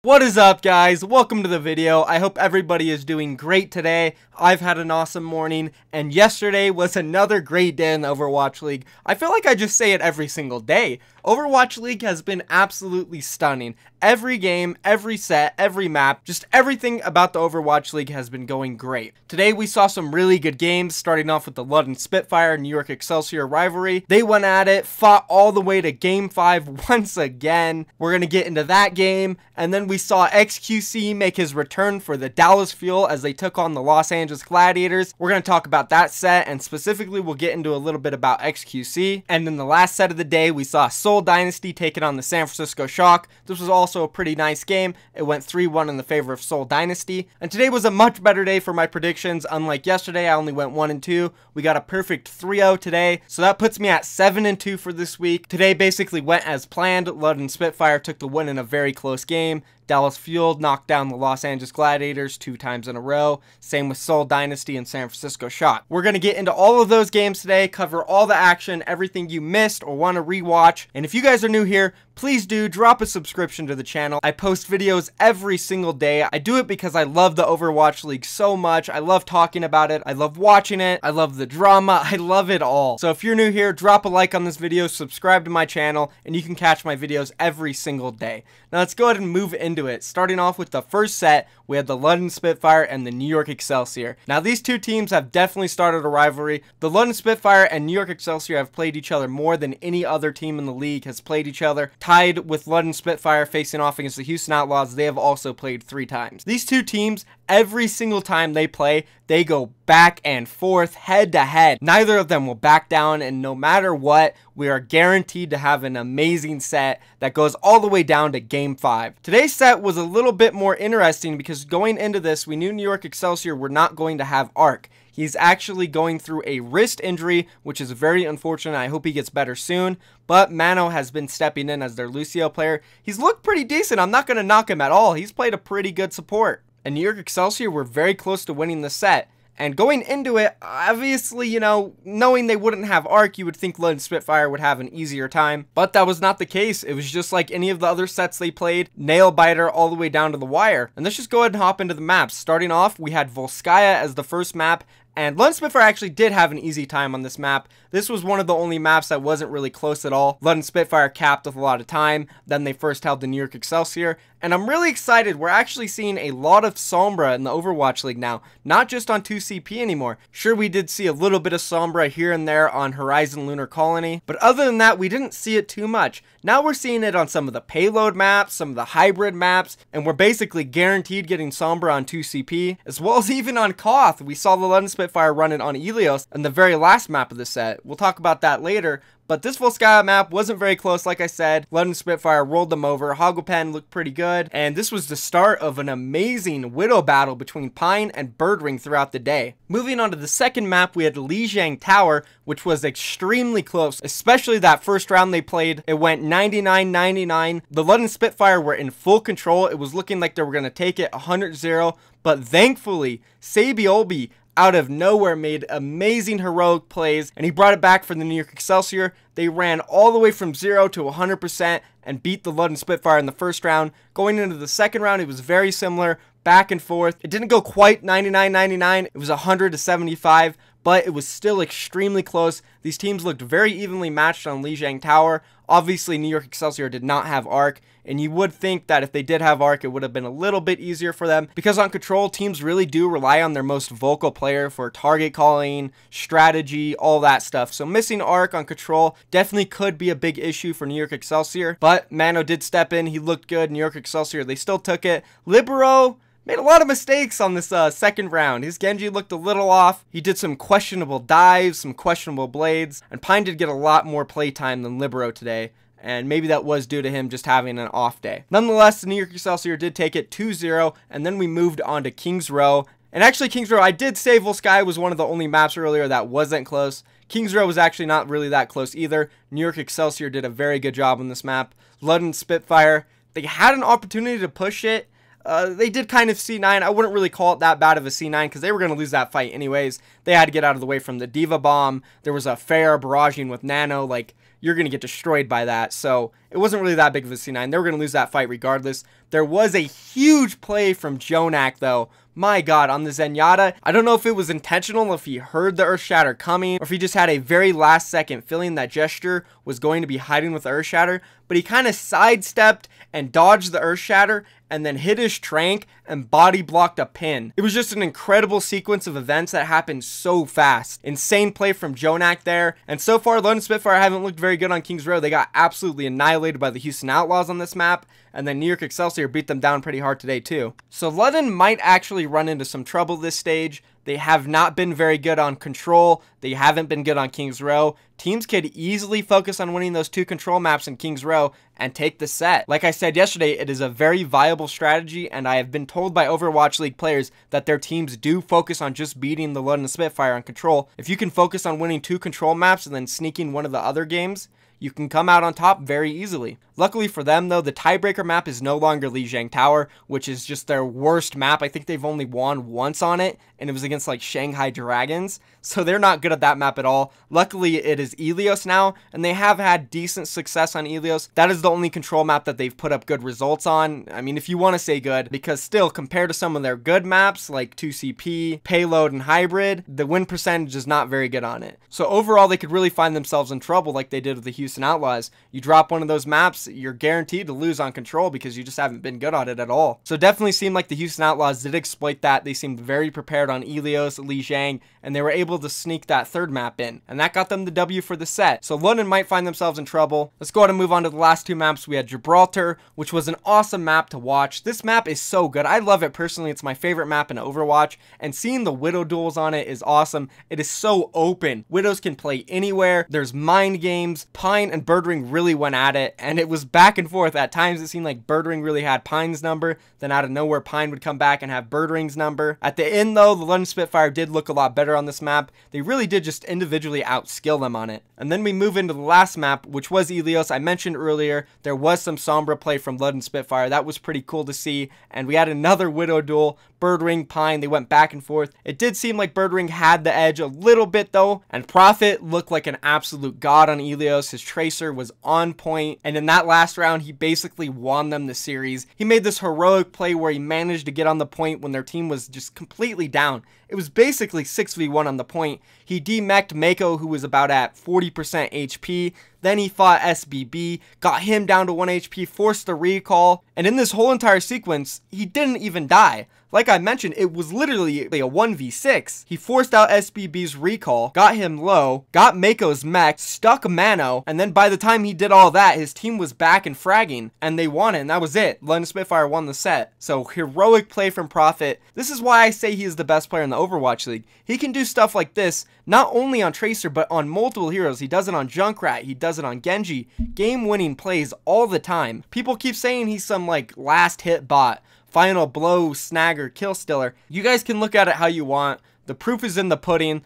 What is up, guys? Welcome to the video. I hope everybody is doing great today. I've had an awesome morning, and yesterday was another great day in the Overwatch League. I feel like I just say it every single day. Overwatch League has been absolutely stunning. Every game, every set, every map, just everything about the Overwatch League has been going great. Today we saw some really good games, starting off with the London Spitfire New York Excelsior rivalry. They went at it, fought all the way to Game 5 once again. We're going to get into that game, and then we saw xQc make his return for the Dallas Fuel as they took on the Los Angeles Gladiators. We're going to talk about that set, and specifically we'll get into a little bit about xQc. And in the last set of the day, we saw Seoul Dynasty taking on the San Francisco Shock. This was also a pretty nice game. It went 3-1 in the favor of Seoul Dynasty. And today was a much better day for my predictions. Unlike yesterday, I only went 1-2. We got a perfect 3-0 today, so that puts me at 7-2 for this week. Today basically went as planned. London Spitfire took the win in a very close game. Dallas Fuel knocked down the Los Angeles Gladiators 2 times in a row. Same with Seoul Dynasty and San Francisco Shock. We're going to get into all of those games today, cover all the action, everything you missed or want to rewatch. And if you guys are new here, please do drop a subscription to the channel. I post videos every single day. I do it because I love the Overwatch League so much. I love talking about it. I love watching it. I love the drama. I love it all. So if you're new here, drop a like on this video, subscribe to my channel, and you can catch my videos every single day. Now let's go ahead and move into it. Starting off with the first set, we had the London Spitfire and the New York Excelsior. Now these two teams have definitely started a rivalry. The London Spitfire and New York Excelsior have played each other more than any other team in the league has played each other. Tied with London Spitfire facing off against the Houston Outlaws, they have also played 3 times. These two teams, every single time they play, they go back and forth, head to head. Neither of them will back down, and no matter what, we are guaranteed to have an amazing set that goes all the way down to Game 5. Today's set was a little bit more interesting because going into this, we knew New York Excelsior were not going to have Arc. He's actually going through a wrist injury, which is very unfortunate. I hope he gets better soon. But Mano has been stepping in as their Lucio player. He's looked pretty decent. I'm not going to knock him at all. He's played a pretty good support. And New York Excelsior were very close to winning the set. And going into it, obviously, you know, knowing they wouldn't have Arc, you would think London Spitfire would have an easier time. But that was not the case. It was just like any of the other sets they played, nail biter all the way down to the wire. And let's just go ahead and hop into the maps. Starting off, we had Volskaya as the first map. And London Spitfire actually did have an easy time on this map. This was one of the only maps that wasn't really close at all. London Spitfire capped with a lot of time. Then they first held the New York Excelsior. And I'm really excited. We're actually seeing a lot of Sombra in the Overwatch League now. Not just on 2CP anymore. Sure, we did see a little bit of Sombra here and there on Horizon Lunar Colony. But other than that, we didn't see it too much. Now we're seeing it on some of the payload maps, some of the hybrid maps. And we're basically guaranteed getting Sombra on 2CP. As well as even on Koth. We saw the London Spitfire run it on Ilios in the very last map of the set. We'll talk about that later. But this Volskaya map wasn't very close, like I said. London Spitfire rolled them over. Hogglepen looked pretty good. And this was the start of an amazing Widow battle between Pine and Birdring throughout the day. Moving on to the second map, we had Lijiang Tower, which was extremely close. Especially that first round they played. It went 99-99. The London Spitfire were in full control. It was looking like they were going to take it 100-0. But thankfully, Sabiolbi out of nowhere made amazing heroic plays, and he brought it back for the New York Excelsior. They ran all the way from 0 to 100% and beat the London Spitfire in the first round. Going into the second round, it was very similar, back and forth. It didn't go quite 99-99. It was 100-75, but it was still extremely close. These teams looked very evenly matched on Lijiang Tower. Obviously, New York Excelsior did not have Arc, and you would think that if they did have Arc, it would have been a little bit easier for them, because on Control, teams really do rely on their most vocal player for target calling, strategy, all that stuff. So missing Arc on Control definitely could be a big issue for New York Excelsior, but Mano did step in. He looked good. New York Excelsior, they still took it. Libero made a lot of mistakes on this second round. His Genji looked a little off. He did some questionable dives, some questionable blades, and Pine did get a lot more playtime than Libero today. And maybe that was due to him just having an off day. Nonetheless, the New York Excelsior did take it 2-0, and then we moved on to Kings Row. And actually, Kings Row, I did say Volskaya was one of the only maps earlier that wasn't close. Kings Row was actually not really that close either. New York Excelsior did a very good job on this map. London Spitfire, they had an opportunity to push it. They did kind of C9. I wouldn't really call it that bad of a C9 because they were going to lose that fight anyways. They had to get out of the way from the Diva Bomb. There was a fair barraging with Nano. Like, you're going to get destroyed by that. So it wasn't really that big of a C9. They were going to lose that fight regardless. There was a huge play from Jonak, though. My God, on the Zenyatta, I don't know if it was intentional, if he heard the Earth Shatter coming, or if he just had a very last second feeling that Gesture was going to be hiding with the Earth Shatter, but he kind of sidestepped and dodged the Earth Shatter and then hit his Trank and body blocked a pin. It was just an incredible sequence of events that happened so fast. Insane play from Jonak there, and so far London Spitfire haven't looked very good on Kings Row. They got absolutely annihilated by the Houston Outlaws on this map, and then New York Excelsior beat them down pretty hard today too. So London might actually run into some trouble this stage. They have not been very good on control. They haven't been good on Kings Row. Teams could easily focus on winning those 2 control maps in Kings Row and take the set. Like I said yesterday, it is a very viable strategy, and I have been told by Overwatch League players that their teams do focus on just beating the London Spitfire on control. If you can focus on winning 2 control maps and then sneaking one of the other games, you can come out on top very easily. Luckily for them, though, the tiebreaker map is no longer Lijiang Tower, which is just their worst map. I think they've only won once on it, and it was against like Shanghai Dragons, so they're not good at that map at all. Luckily, it is Ilios now, and they have had decent success on Ilios. That is the only control map that they've put up good results on. I mean, if you want to say good, because still, compared to some of their good maps like 2CP, Payload, and Hybrid, the win percentage is not very good on it. So overall, they could really find themselves in trouble like they did with the Houston Outlaws. You drop one of those maps, you're guaranteed to lose on control because you just haven't been good on it at all. So definitely seemed like the Houston Outlaws did exploit that. They seemed very prepared on Ilios, Lijiang, and they were able to sneak that third map in, and that got them the W for the set. So London might find themselves in trouble. Let's go ahead and move on to the last 2 maps. We had Gibraltar, which was an awesome map to watch. This map is so good. I love it personally. It's my favorite map in Overwatch, and seeing the Widow duels on it is awesome. It is so open. Widows can play anywhere. There's mind games. Pine and Birdring really went at it, and it was back and forth. At times it seemed like Birdring really had Pine's number, then out of nowhere Pine would come back and have Birdring's number. At the end though, the London Spitfire did look a lot better on this map. They really did just individually outskill them on it. And then we move into the last map, which was Ilios. I mentioned earlier there was some Sombra play from London Spitfire. That was pretty cool to see, and we had another Widow duel. Birdring, Pine, they went back and forth. It did seem like Birdring had the edge a little bit though, and Prophet looked like an absolute god on Ilios. His Tracer was on point, and in that last round, he basically won them the series. He made this heroic play where he managed to get on the point when their team was just completely down. It was basically 6v1 on the point. He demech'd Mako, who was about at 40% HP. Then he fought SBB, got him down to 1 HP, forced the recall, and in this whole entire sequence, he didn't even die. Like I mentioned, it was literally a 1v6. He forced out SBB's recall, got him low, got Mako's mech, stuck Mano, and then by the time he did all that, his team was back and fragging, and they won it, and that was it. London Spitfire won the set. So, heroic play from Prophet. This is why I say he is the best player in the Overwatch League. He can do stuff like this, not only on Tracer, but on multiple heroes. He does it on Junkrat, he does it on Genji. Game-winning plays all the time. People keep saying he's some, like, last-hit bot. Final blow, snagger, kill stealer. You guys can look at it how you want. The proof is in the pudding.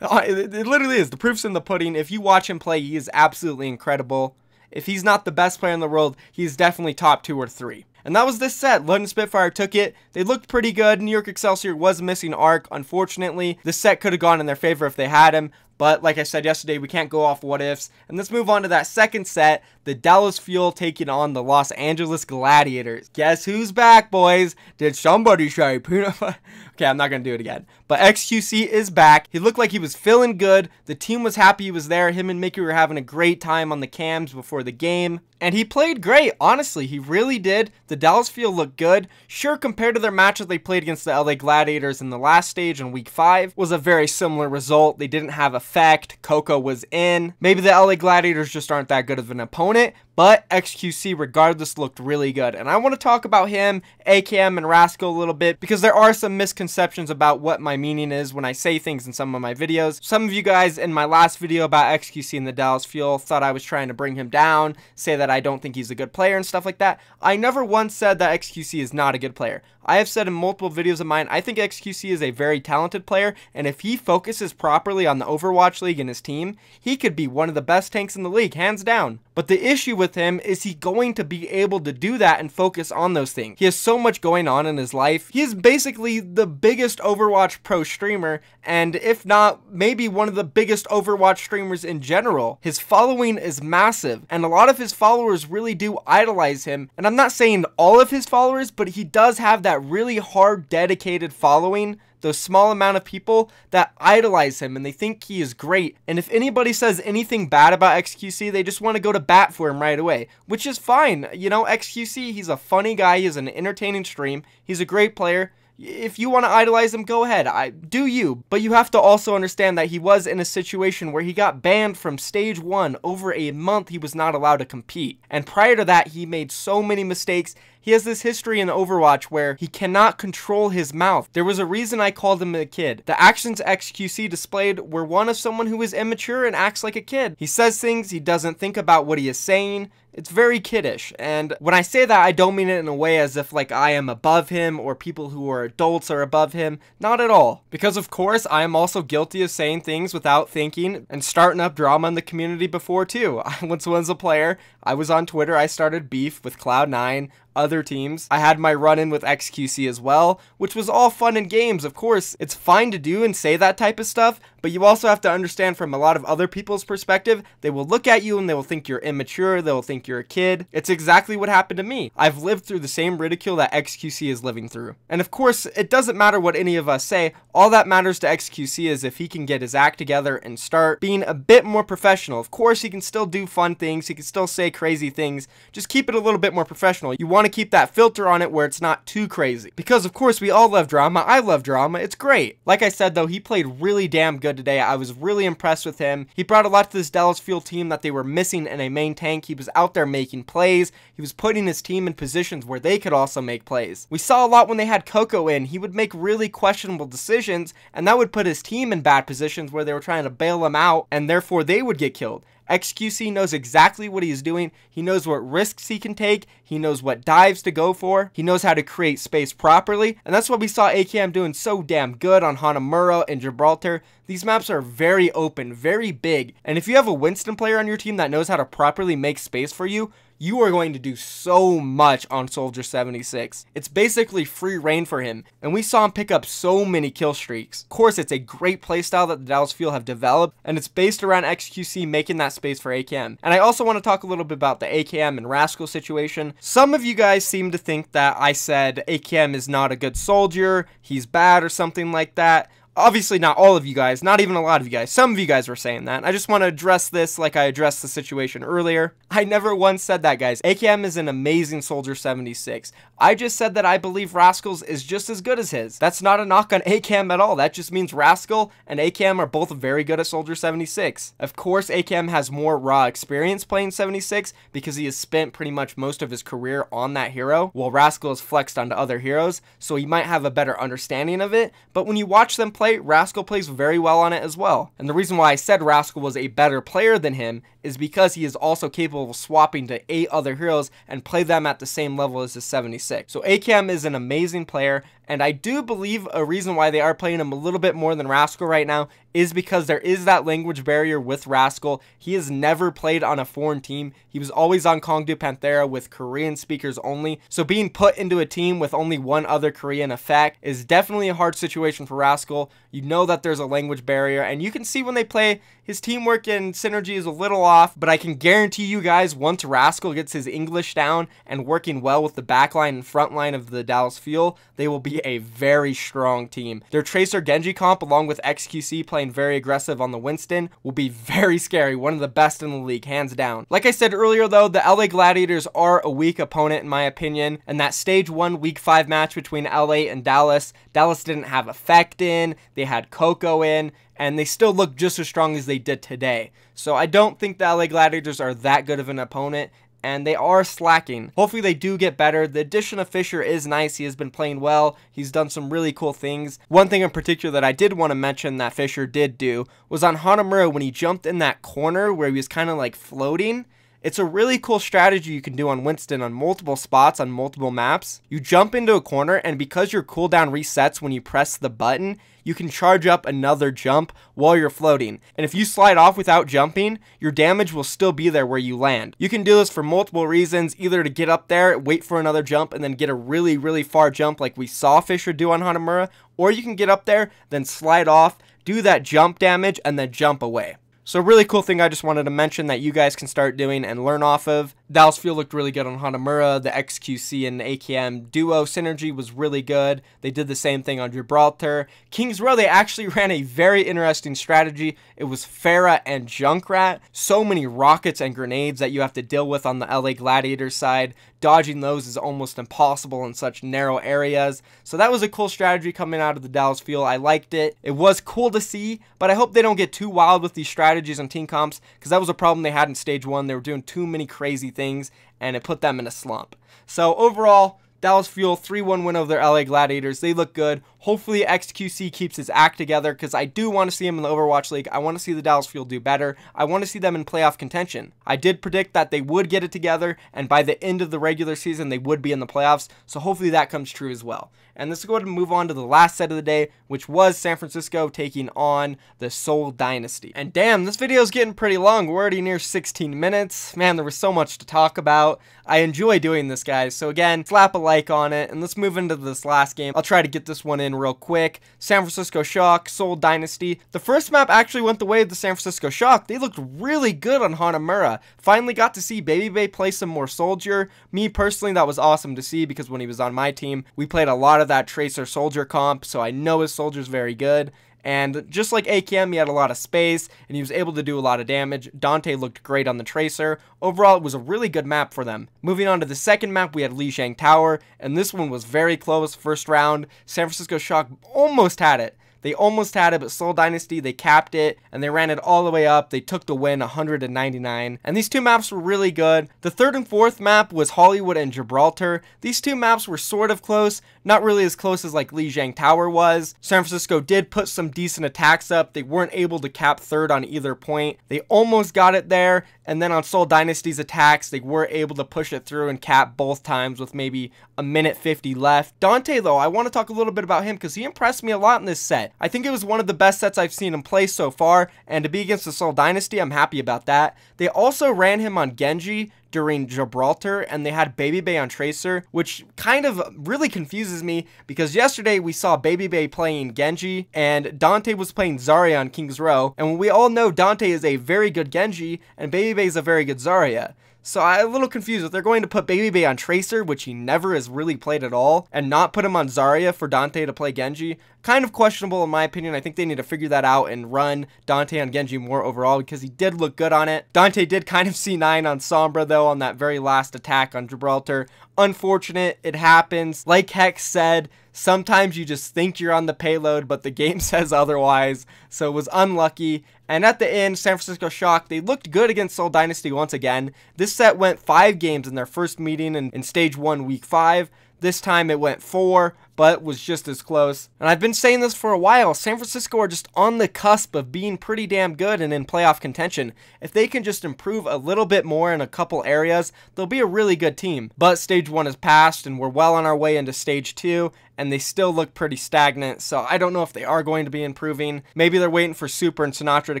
It literally is. The proof's in the pudding. If you watch him play, he is absolutely incredible. If he's not the best player in the world, he's definitely top 2 or 3. And that was this set. London Spitfire took it. They looked pretty good. New York Excelsior was missing Arc, unfortunately. This set could have gone in their favor if they had him. But like I said yesterday, we can't go off what ifs. And let's move on to that second set. The Dallas Fuel taking on the Los Angeles Gladiators. Guess who's back, boys? Did somebody say peanut butter? Okay, I'm not going to do it again. But xQc is back. He looked like he was feeling good. The team was happy he was there. Him and Mickey were having a great time on the cams before the game. And he played great, honestly. He really did. The Dallas Fuel looked good. Sure, compared to their match that they played against the LA Gladiators in the last stage in week 5, was a very similar result. They didn't have effect. Coco was in. Maybe the LA Gladiators just aren't that good of an opponent, but xQc regardless looked really good. And I want to talk about him, AKM, and Rascal a little bit because there are some misconceptions about what my meaning is when I say things in some of my videos. Some of you guys in my last video about xQc and the Dallas Fuel thought I was trying to bring him down, say that I don't think he's a good player and stuff like that. I never once said that xQc is not a good player. I have said in multiple videos of mine, I think xQc is a very talented player, and if he focuses properly on the Overwatch League and his team, he could be one of the best tanks in the league, hands down. But the issue with him is he going to be able to do that and focus on those things. He has so much going on in his life. He is basically the biggest Overwatch pro streamer, and if not, maybe one of the biggest Overwatch streamers in general. His following is massive, and a lot of his followers really do idolize him. And I'm not saying all of his followers, but he does have that really hard, dedicated following, those small amount of people that idolize him and they think he is great. And if anybody says anything bad about xQc, they just want to go to bat for him right away, which is fine. You know, xQc, he's a funny guy, he's an entertaining stream, he's a great player. If you want to idolize him, go ahead, do you. But you have to also understand that he was in a situation where he got banned from stage 1. Over a month he was not allowed to compete. And prior to that, he made so many mistakes. He has this history in Overwatch where he cannot control his mouth. There was a reason I called him a kid. The actions xQc displayed were one of someone who is immature and acts like a kid. He says things, he doesn't think about what he is saying. It's very kiddish, and when I say that, I don't mean it in a way as if like I am above him or people who are adults are above him. Not at all. Because of course, I am also guilty of saying things without thinking and starting up drama in the community before too. I once was a player. I was on Twitter. I started beef with Cloud9, other teams. I had my run-in with xQc as well, which was all fun and games. Of course, it's fine to do and say that type of stuff, but you also have to understand from a lot of other people's perspective, they will look at you and they will think you're immature, they will think you're a kid. It's exactly what happened to me. I've lived through the same ridicule that xQc is living through. And of course, it doesn't matter what any of us say. All that matters to xQc is if he can get his act together and start being a bit more professional. Of course, he can still do fun things, he can still say crazy things, just keep it a little bit more professional. You want to keep that filter on it where it's not too crazy. Because of course, we all love drama. I love drama. It's great. Like I said though, he played really damn good today. I was really impressed with him. He brought a lot to this Dallas Fuel team that they were missing in a main tank. He was out there making plays. He was putting his team in positions where they could also make plays. We saw a lot when they had Coco in. He would make really questionable decisions, and that would put his team in bad positions where they were trying to bail him out, and therefore they would get killed. xQc knows exactly what he's doing. He knows what risks he can take. He knows what dives to go for. He knows how to create space properly. And that's what we saw AKM doing so damn good on Hanamura and Gibraltar. These maps are very open, very big. And if you have a Winston player on your team that knows how to properly make space for you, you are going to do so much on Soldier 76. It's basically free reign for him, and we saw him pick up so many kill streaks. Of course, it's a great playstyle that the Dallas Fuel have developed, and it's based around xQc making that space for AKM. And I also want to talk a little bit about the AKM and Rascal situation. Some of you guys seem to think that I said AKM is not a good soldier, he's bad or something like that. Obviously not all of you guys, not even a lot of you guys. Some of you guys were saying that. I just want to address this like I addressed the situation earlier. I never once said that, guys. AKM is an amazing Soldier 76. I just said that I believe Rascal's is just as good as his. That's not a knock on AKM at all. That just means Rascal and AKM are both very good at Soldier 76. Of course, AKM has more raw experience playing 76 because he has spent pretty much most of his career on that hero, while Rascal is flexed onto other heroes, so he might have a better understanding of it. But when you watch them play, Rascal plays very well on it as well. And the reason why I said Rascal was a better player than him is because he is also capable of swapping to 8 other heroes and play them at the same level as his 76. So AKM is an amazing player, and I do believe a reason why they are playing him a little bit more than Rascal right now is because there is that language barrier with Rascal. He has never played on a foreign team. He was always on Kong Du Panthera with Korean speakers only. So being put into a team with only one other Korean effect is definitely a hard situation for Rascal. You know that there's a language barrier, and you can see when they play, his teamwork and synergy is a little off, but I can guarantee you guys, once Rascal gets his English down and working well with the backline and front line of the Dallas Fuel, they will be a very strong team. Their Tracer Genji comp, along with xQc playing very aggressive on the Winston, will be very scary. One of the best in the league, hands down. Like I said earlier though, the LA Gladiators are a weak opponent in my opinion, and that stage 1 week 5 match between LA and Dallas didn't have Effect in, they had Coco in, and they still look just as strong as they did today. So I don't think the LA Gladiators are that good of an opponent, and they are slacking. Hopefully they do get better. The addition of Fisher is nice. He has been playing well. He's done some really cool things. One thing in particular that I did want to mention that Fisher did do was on Hanamura when he jumped in that corner where he was kind of like floating. It's a really cool strategy you can do on Winston on multiple spots on multiple maps. You jump into a corner, and because your cooldown resets when you press the button, you can charge up another jump while you're floating. And if you slide off without jumping, your damage will still be there where you land. You can do this for multiple reasons, either to get up there, wait for another jump, and then get a really, really far jump like we saw Fisher do on Hanamura, or you can get up there, then slide off, do that jump damage, and then jump away. So a really cool thing I just wanted to mention that you guys can start doing and learn off of. Dallas Fuel looked really good on Hanamura. The xQc and AKM duo synergy was really good. They did the same thing on Gibraltar. Kings Row, they actually ran a very interesting strategy. It was Farah and Junkrat. So many rockets and grenades that you have to deal with on the LA Gladiators side. Dodging those is almost impossible in such narrow areas. So that was a cool strategy coming out of the Dallas Fuel. I liked it. It was cool to see, but I hope they don't get too wild with these strategies on team comps, because that was a problem they had in stage 1. They were doing too many crazy things, and it put them in a slump. So overall, Dallas Fuel 3-1 win over their LA Gladiators. They look good. Hopefully xQc keeps his act together, because I do want to see him in the Overwatch League. I want to see the Dallas Fuel do better. I want to see them in playoff contention. I did predict that they would get it together, and by the end of the regular season, they would be in the playoffs. So hopefully that comes true as well. And let's go ahead and move on to the last set of the day, which was San Francisco taking on the Seoul Dynasty. And damn, this video is getting pretty long. We're already near 16 minutes. Man, there was so much to talk about. I enjoy doing this, guys. So again, slap a like on it, and let's move into this last game. I'll try to get this one in real quick. San Francisco Shock, Seoul Dynasty. The first map actually went the way of the San Francisco Shock. They looked really good on Hanamura. Finally got to see Baby Bay play some more Soldier. Me personally, that was awesome to see, because when he was on my team, we played a lot of that Tracer Soldier comp, so I know his Soldier's very good. And just like AKM, he had a lot of space, and he was able to do a lot of damage. Dante looked great on the Tracer. Overall, it was a really good map for them. Moving on to the second map, we had Lijiang Tower, and this one was very close. First round, San Francisco Shock almost had it. They almost had it, but Seoul Dynasty, they capped it, and they ran it all the way up. They took the win, 199. And these two maps were really good. The third and fourth map was Hollywood and Gibraltar. These two maps were sort of close, not really as close as like Lijiang Tower was. San Francisco did put some decent attacks up. They weren't able to cap third on either point. They almost got it there, and then on Seoul Dynasty's attacks, they were able to push it through and cap both times with maybe a minute 50 left. Dante, though, I want to talk a little bit about him, because he impressed me a lot in this set. I think it was one of the best sets I've seen him play so far, and to be against the Seoul Dynasty, I'm happy about that. They also ran him on Genji during Gibraltar, and they had Baby Bay on Tracer, which kind of really confuses me, because yesterday we saw Baby Bay playing Genji, and Dante was playing Zarya on Kings Row, and we all know Dante is a very good Genji, and Baby Bay is a very good Zarya. So I'm a little confused if they're going to put Baby Bay on Tracer, which he never has really played at all, and not put him on Zarya for Dante to play Genji. Kind of questionable in my opinion. I think they need to figure that out and run Dante on Genji more overall, because he did look good on it. Dante did kind of C9 on Sombra though on that very last attack on Gibraltar. Unfortunate, it happens. Like Hex said, sometimes you just think you're on the payload, but the game says otherwise, so it was unlucky. And at the end, San Francisco Shock, they looked good against Seoul Dynasty once again. This set went 5 games in their first meeting in Stage 1, Week 5. This time it went 4, but was just as close. And I've been saying this for a while, San Francisco are just on the cusp of being pretty damn good and in playoff contention. If they can just improve a little bit more in a couple areas, they'll be a really good team. But Stage 1 has passed, and we're well on our way into Stage 2, and they still look pretty stagnant, so I don't know if they are going to be improving. Maybe they're waiting for Super and Sinatra to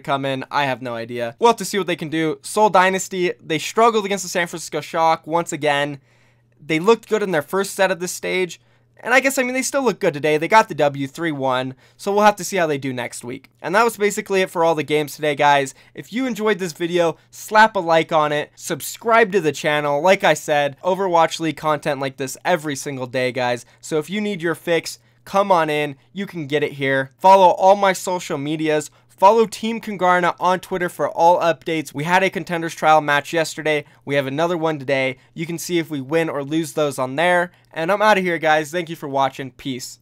come in. I have no idea. We'll have to see what they can do. Seoul Dynasty, they struggled against the San Francisco Shock once again. They looked good in their first set of this stage, and I guess, I mean, they still look good today. They got the W 3-1, so we'll have to see how they do next week. And that was basically it for all the games today, guys. If you enjoyed this video, slap a like on it, subscribe to the channel. Like I said, Overwatch League content like this every single day, guys. So if you need your fix, come on in. You can get it here. Follow all my social medias. Follow Team Kingarna on Twitter for all updates. We had a Contenders Trial match yesterday. We have another one today. You can see if we win or lose those on there. And I'm out of here, guys. Thank you for watching. Peace.